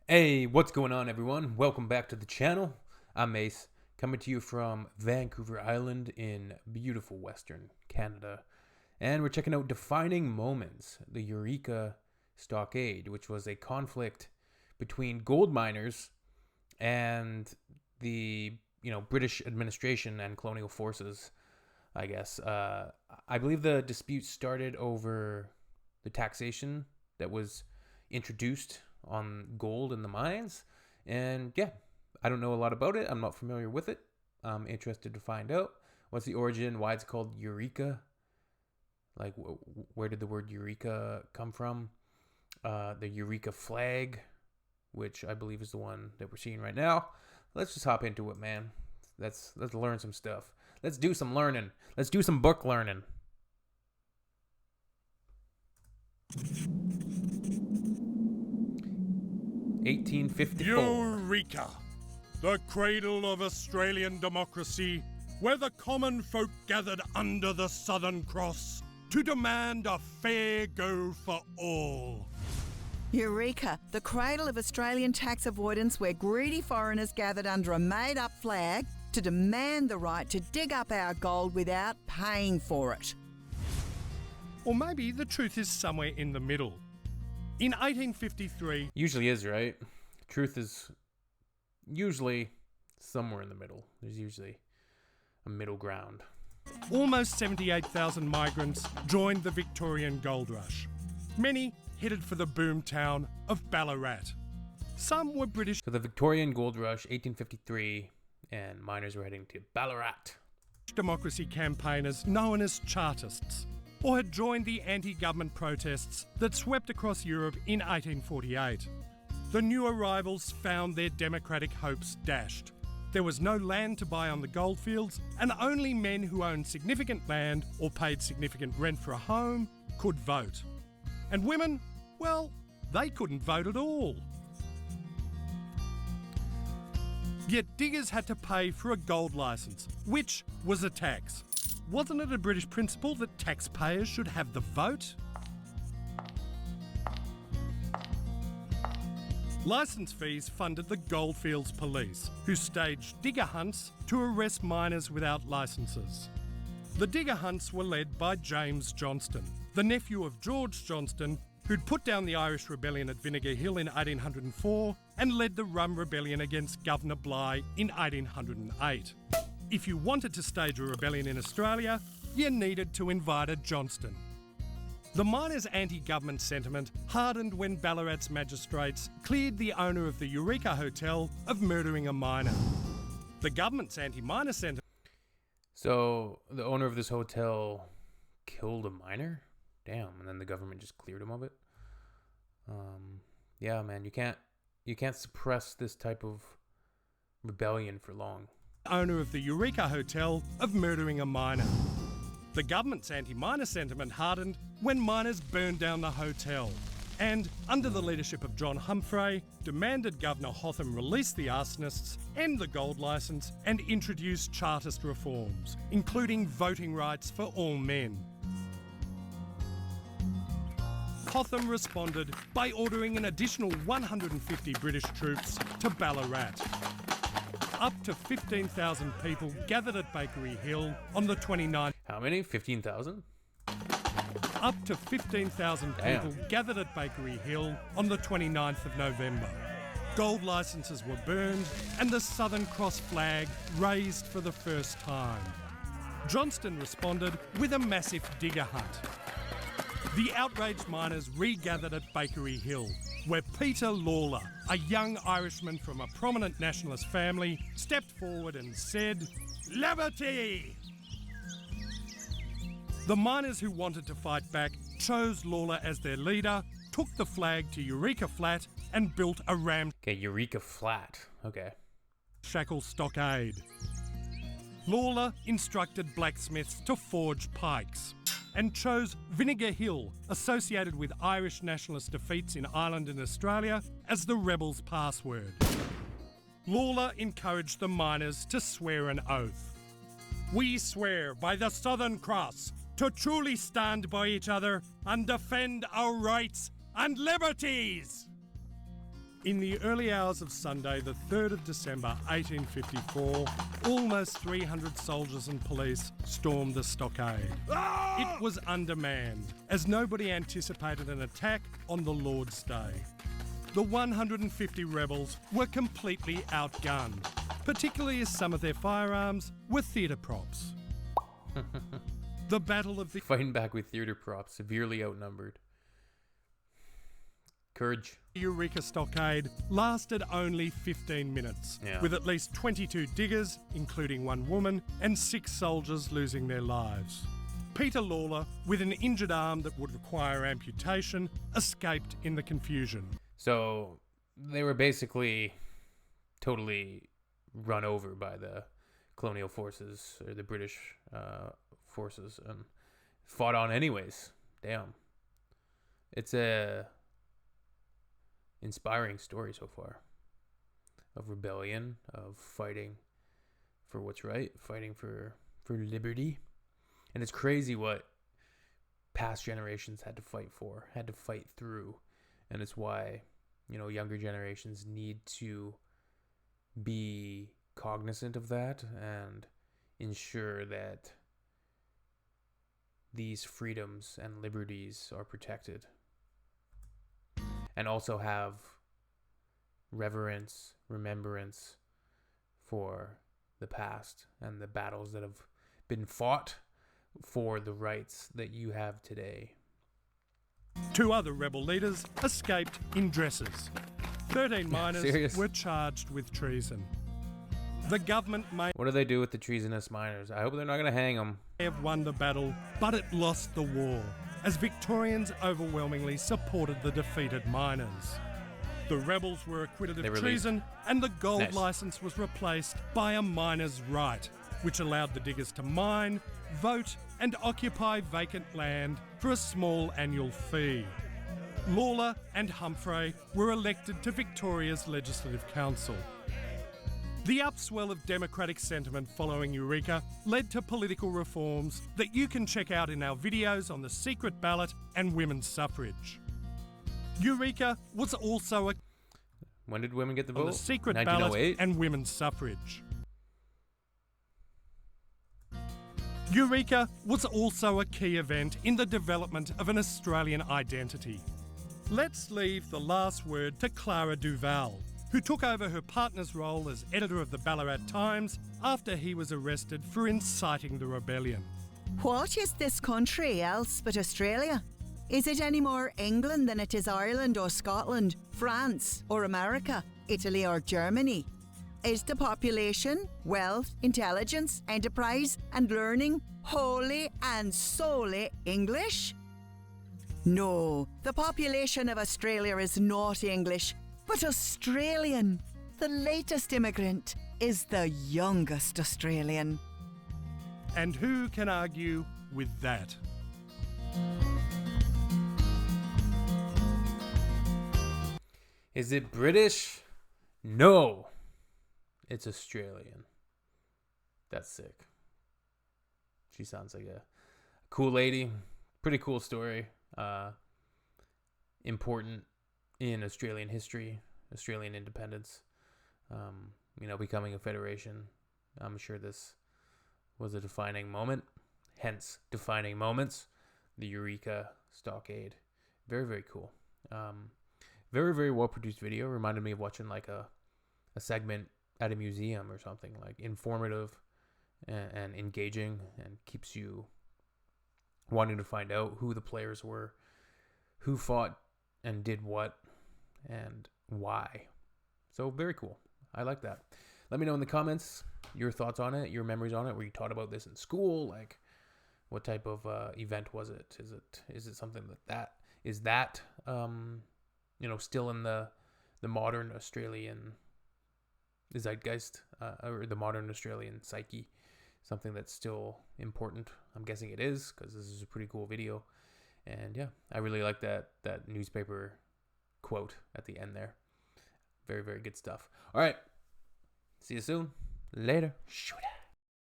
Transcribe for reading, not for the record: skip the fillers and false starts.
Hey, what's going on, everyone? Welcome back to the channel. I'm Ace, coming to you from Vancouver Island in beautiful Western Canada. And we're checking out Defining Moments, the Eureka Stockade, which was a conflict between gold miners and the, British administration and colonial forces, I guess. I believe the dispute started over the taxation that was introduced on gold in the mines. And yeah, I don't know a lot about it. I'm not familiar with it. I'm interested to find out what's the origin, why it's called Eureka. Like, where did the word Eureka come from? The Eureka flag, which I believe is the one that we're seeing right now. Let's just hop into it, man. Let's learn some stuff. Let's do some learning. Let's do some book learning. (1854). Eureka, the cradle of Australian democracy, where the common folk gathered under the Southern Cross to demand a fair go for all. Eureka, the cradle of Australian tax avoidance, where greedy foreigners gathered under a made-up flag to demand the right to dig up our gold without paying for it. Or maybe the truth is somewhere in the middle. In 1853... Usually is, right? Truth is usually somewhere in the middle. There's usually a middle ground. almost 78,000 migrants joined the Victorian gold rush. Many headed for the boom town of Ballarat. Some were British. So the Victorian gold rush, 1853, and miners were heading to Ballarat. Democracy campaigners known as Chartists, or had joined the anti-government protests that swept across Europe in 1848. The new arrivals found their democratic hopes dashed. There was no land to buy on the goldfields, and only men who owned significant land or paid significant rent for a home could vote. And women, well, they couldn't vote at all. Yet diggers had to pay for a gold licence, which was a tax. Wasn't it a British principle that taxpayers should have the vote? Licence fees funded the Goldfields Police, who staged digger hunts to arrest miners without licences. The digger hunts were led by James Johnston, the nephew of George Johnston, who'd put down the Irish Rebellion at Vinegar Hill in 1804 and led the Rum Rebellion against Governor Bligh in 1808. If you wanted to stage a rebellion in Australia, you needed to invite a Johnston. The miners' anti-government sentiment hardened when Ballarat's magistrates cleared the owner of the Eureka Hotel of murdering a miner. The government's anti-miner sentiment... So the owner of this hotel killed a miner? Damn, and then the government just cleared him of it? Yeah, man, you can't suppress this type of rebellion for long. Owner of the Eureka Hotel of murdering a miner. The government's anti-miner sentiment hardened when miners burned down the hotel and, under the leadership of John Humphrey, demanded Governor Hotham release the arsonists, end the gold licence and introduce Chartist reforms, including voting rights for all men. Hotham responded by ordering an additional 150 British troops to Ballarat. Up to 15,000 people gathered at Bakery Hill on the 29th. How many? 15,000? Up to 15,000 people gathered at Bakery Hill on the 29th of November. Gold licences were burned and the Southern Cross flag raised for the first time. Johnston responded with a massive digger hunt. The outraged miners regathered at Bakery Hill, where Peter Lawler, a young Irishman from a prominent nationalist family, stepped forward and said, "Liberty!" The miners who wanted to fight back chose Lawler as their leader, took the flag to Eureka Flat and built a Okay, Eureka Flat. Okay. ramshackle stockade. Lawler instructed blacksmiths to forge pikes and chose Vinegar Hill, associated with Irish nationalist defeats in Ireland and Australia, as the rebels' password. Lawler encouraged the miners to swear an oath. "We swear by the Southern Cross to truly stand by each other and defend our rights and liberties." In the early hours of Sunday, the 3rd of December 1854, almost 300 soldiers and police stormed the stockade. It was undermanned, as nobody anticipated an attack on the Lord's Day. The 150 rebels were completely outgunned, particularly as some of their firearms were theatre props. The Battle of the Fighting back with theater props, severely outnumbered. Courage. Eureka Stockade lasted only 15 minutes, Yeah. with at least 22 diggers, including one woman, and 6 soldiers losing their lives. Peter Lawler, with an injured arm that would require amputation, escaped in the confusion. So they were basically totally run over by the colonial forces, or the British forces, and fought on anyways. Damn. It's a inspiring story so far of rebellion, of fighting for what's right, fighting for liberty. And it's crazy what past generations had to fight for, had to fight through. And it's why, you know, younger generations need to be cognizant of that and ensure that these freedoms and liberties are protected. And also have reverence, remembrance for the past and the battles that have been fought for the rights that you have today. 2 other rebel leaders escaped in dresses. 13 miners Serious? were charged with treason. The government may What do they do with the treasonous miners? I hope they're not going to hang them. have won the battle, but it lost the war, as Victorians overwhelmingly supported the defeated miners. The rebels were acquitted They of were treason, and the gold Nice. licence was replaced by a miner's right, which allowed the diggers to mine, vote, and occupy vacant land for a small annual fee. Lawler and Humphrey were elected to Victoria's Legislative Council. The upswell of democratic sentiment following Eureka led to political reforms that you can check out in our videos on the secret ballot and women's suffrage. Eureka was also a When did women get the on vote? the secret ballot 1908? and women's suffrage. Eureka was also a key event in the development of an Australian identity. Let's leave the last word to Clara Duval, who took over her partner's role as editor of the Ballarat Times after he was arrested for inciting the rebellion. What is this country else but Australia? Is it any more England than it is Ireland or Scotland, France or America, Italy or Germany? Is the population, wealth, intelligence, enterprise and learning wholly and solely English? No, the population of Australia is not English, but Australian. The latest immigrant is the youngest Australian. And who can argue with that? Is it British? No. It's Australian. That's sick. She sounds like a cool lady. Pretty cool story. Important in Australian history, Australian independence. Becoming a federation. I'm sure this was a defining moment. Hence, defining moments. The Eureka Stockade. Very, very cool. Very, very well produced video. Reminded me of watching like a segment at a museum or something. Like informative and engaging, and keeps you wanting to find out who the players were, who fought and did what, and why. So very cool. I like that. Let me know in the comments your thoughts on it, your memories on it. Were you taught about this in school? Like, what type of event was it? Is it something that is still in the modern Australian zeitgeist, or the modern Australian psyche, something that's still important? I'm guessing it is, because this is a pretty cool video. And yeah, I really like that newspaper quote at the end there. Very, very good stuff. All right. See you soon. Later. Shoot it.